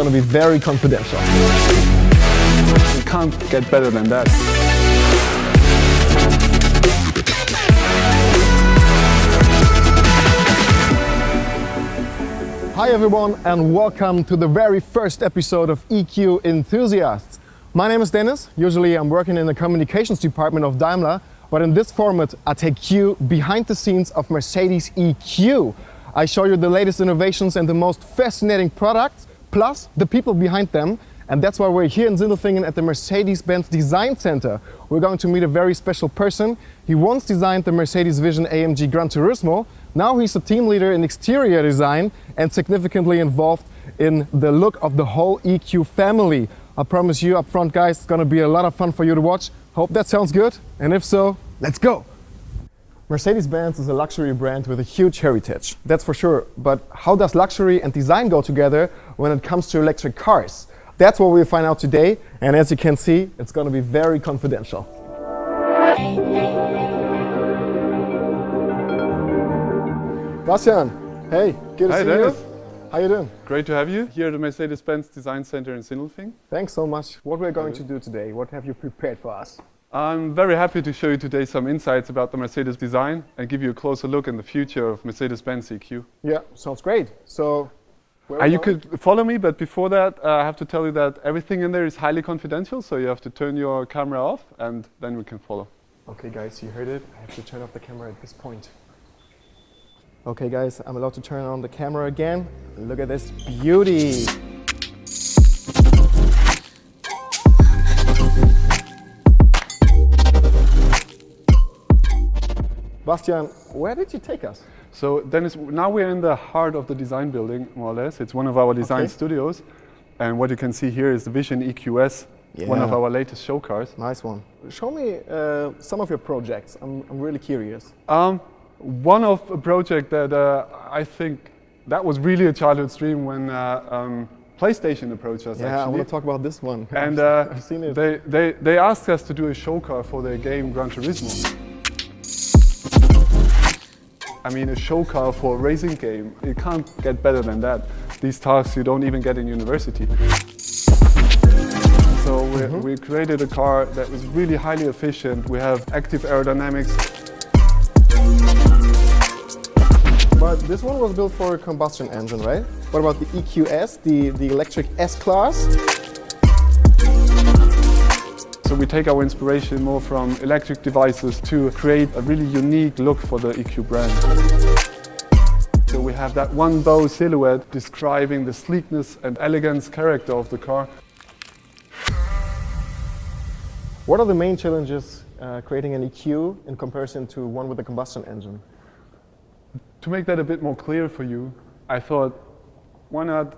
gonna be very confidential. You can't get better than that. Hi everyone and welcome to the very first episode of EQ Enthusiasts. My name is Dennis. Usually I'm working in the communications department of Daimler, but in this format I take you behind the scenes of Mercedes EQ. I show you the latest innovations and the most fascinating products, plus the people behind them. And that's why we're here in Sindelfingen at the Mercedes-Benz Design Center. We're going to meet a very special person. He once designed the Mercedes Vision AMG Gran Turismo. Now he's a team leader in exterior design and significantly involved in the look of the whole EQ family. I promise you up front, guys, it's gonna be a lot of fun for you to watch. Hope that sounds good, and if so, let's go! Mercedes-Benz is a luxury brand with a huge heritage, that's for sure. But how does luxury and design go together when it comes to electric cars? That's what we'll find out today, and as you can see, it's gonna be very confidential. Bastian, hey, good to Hi, see Dennis. you. How you doing? Great to have you here at the Mercedes-Benz Design Center in Sindelfingen. Thanks so much. What we're going to do today, what have you prepared for us? I'm very happy to show you today some insights about the Mercedes design and give you a closer look in the future of Mercedes-Benz EQ. Yeah, sounds great. So, where are we You going? could follow me, but before that, I have to tell you that everything in there is highly confidential, so you have to turn your camera off and then we can follow. Okay guys, you heard it. I have to turn off the camera at this point. Okay guys, I'm allowed to turn on the camera again. Look at this beauty. Bastian, where did you take us? So Dennis, now we're in the heart of the design building, more or less. It's one of our design studios. And what you can see here is the Vision EQS, one of Yeah. our latest show cars. Nice one. Show me some of your projects. I'm really curious. One of a project that I think that was really a childhood dream when PlayStation approached us. Yeah, I actually. want to talk about this one. And I've seen it. they asked us to do a show car for their game Gran Turismo. I mean, a show car for a racing game. You can't get better than that. These tasks you don't even get in university. So we created a car that was really highly efficient. We have active aerodynamics. But this one was built for a combustion engine, right? What about the EQS, the electric S-Class? So we take our inspiration more from electric devices to create a really unique look for the EQ brand. So we have that one bow silhouette describing the sleekness and elegance character of the car. What are the main challenges creating an EQ in comparison to one with a combustion engine? To make that a bit more clear for you, I thought, why not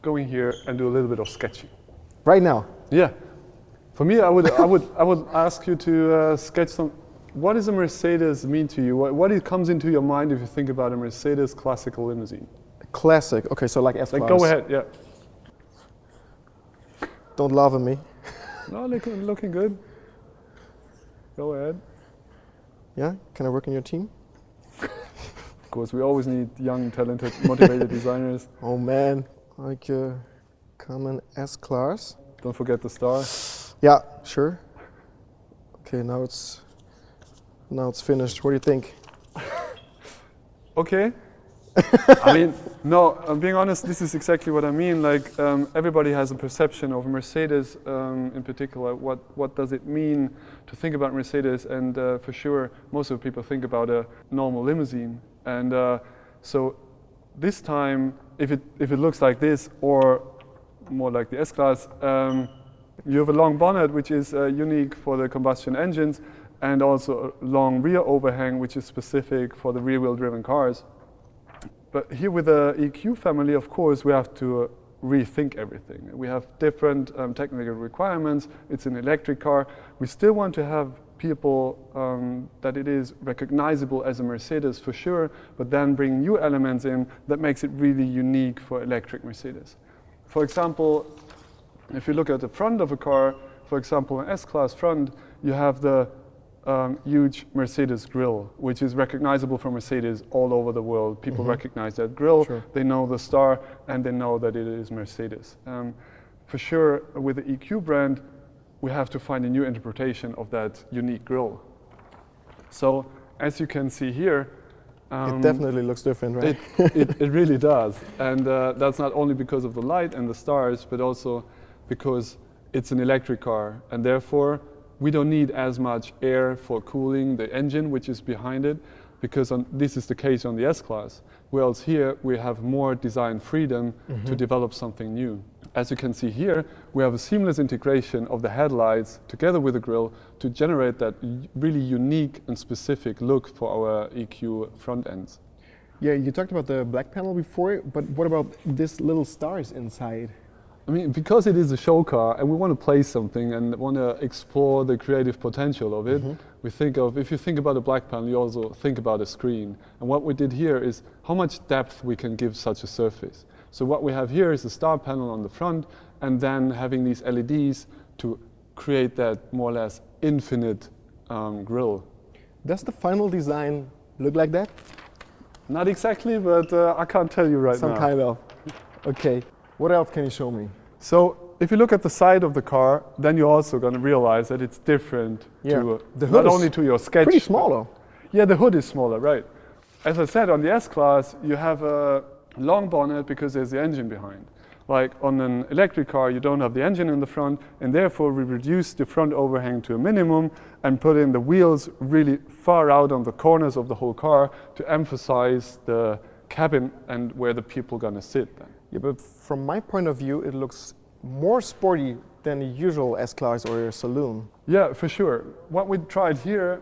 go in here and do a little bit of sketching? Right now? Yeah. For me, I would ask you to sketch some. What does a Mercedes mean to you? What comes into your mind if you think about a Mercedes classical limousine? Classic. Okay, so like S-Class. Like, go ahead, yeah. Don't laugh at me. No, looking good. Go ahead. Yeah? Can I work in your team? Of course, we always need young, talented, motivated designers. Oh man, like a common S-Class. Don't forget the star. Yeah, sure. Okay, now it's finished. What do you think? Okay. I mean, no, I'm being honest, this is exactly what I mean. Like, everybody has a perception of Mercedes in particular. What does it mean to think about Mercedes? And for sure, most of the people think about a normal limousine. And so this time, if it looks like this, or more like the S-Class, you have a long bonnet, which is unique for the combustion engines, and also a long rear overhang, which is specific for the rear-wheel driven cars. But here with the EQ family, of course, we have to rethink everything. We have different technical requirements. It's an electric car. We still want to have people that it is recognizable as a Mercedes for sure, but then bring new elements in that makes it really unique for electric Mercedes. For example, if you look at the front of a car, for example, an S-Class front, you have the huge Mercedes grille, which is recognizable from Mercedes all over the world. People recognize that grille, Sure. they know the star, and they know that it is Mercedes. For sure, with the EQ brand, we have to find a new interpretation of that unique grille. So, as you can see here, It definitely looks different, right? it really does. And that's not only because of the light and the stars, but also because it's an electric car. And therefore, we don't need as much air for cooling the engine, which is behind it, because this is the case on the S-Class. Whereas here, we have more design freedom to develop something new. As you can see here, we have a seamless integration of the headlights together with the grille to generate that really unique and specific look for our EQ front ends. Yeah, you talked about the black panel before, but what about this little stars inside? I mean, because it is a show car and we want to play something and want to explore the creative potential of it, we think of, if you think about a black panel, you also think about a screen. And what we did here is how much depth we can give such a surface. So what we have here is a star panel on the front and then having these LEDs to create that more or less infinite grille. Does the final design look like that? Not exactly, but I can't tell you right now. Some kind of. Okay. What else can you show me? So if you look at the side of the car, then you're also going to realize that it's different to The hood not is only to your sketch. Pretty small though. Yeah, the hood is smaller, right. As I said, on the S-Class, you have a long bonnet because there's the engine behind. Like on an electric car, you don't have the engine in the front, and therefore we reduce the front overhang to a minimum and put in the wheels really far out on the corners of the whole car to emphasize the cabin and where the people are gonna sit then. Yeah, but from my point of view, it looks more sporty than the usual S-Class or a saloon. Yeah, for sure. What we tried here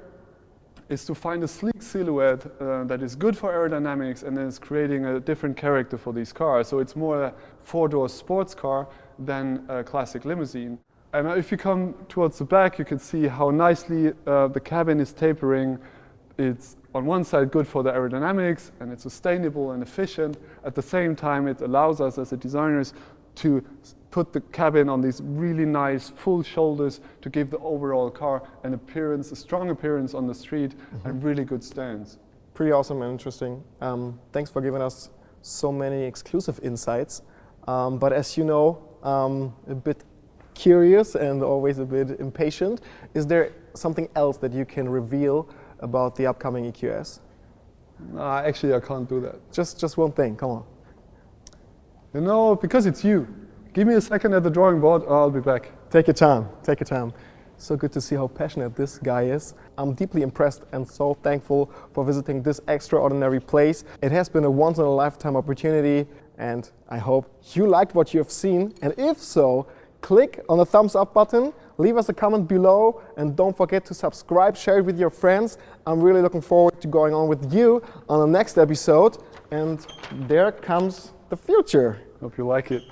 is to find a sleek silhouette that is good for aerodynamics and is creating a different character for these cars. So it's more a four-door sports car than a classic limousine. And if you come towards the back, you can see how nicely the cabin is tapering. It's on one side good for the aerodynamics and it's sustainable and efficient. At the same time, it allows us as designers to put the cabin on these really nice full shoulders to give the overall car an appearance, a strong appearance on the street and really good stance. Pretty awesome and interesting. Thanks for giving us so many exclusive insights. But as you know, a bit curious and always a bit impatient. Is there something else that you can reveal about the upcoming EQS? Actually, I can't do that. Just one thing, come on. You know, because it's you. Give me a second at the drawing board, I'll be back. Take your time, take your time. So good to see how passionate this guy is. I'm deeply impressed and so thankful for visiting this extraordinary place. It has been a once-in-a-lifetime opportunity and I hope you liked what you have seen. And if so, click on the thumbs up button, leave us a comment below and don't forget to subscribe, share it with your friends. I'm really looking forward to going on with you on the next episode. And there comes the future. Hope you like it.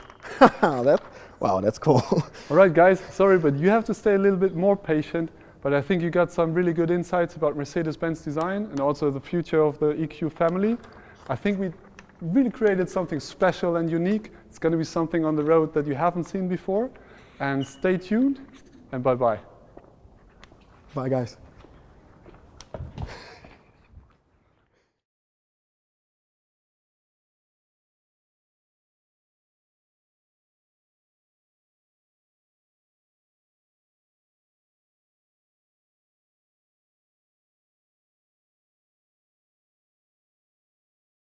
Wow, that's cool. All right, guys, sorry, but you have to stay a little bit more patient. But I think you got some really good insights about Mercedes-Benz design and also the future of the EQ family. I think we really created something special and unique. It's going to be something on the road that you haven't seen before. And stay tuned, and bye-bye. Bye, guys.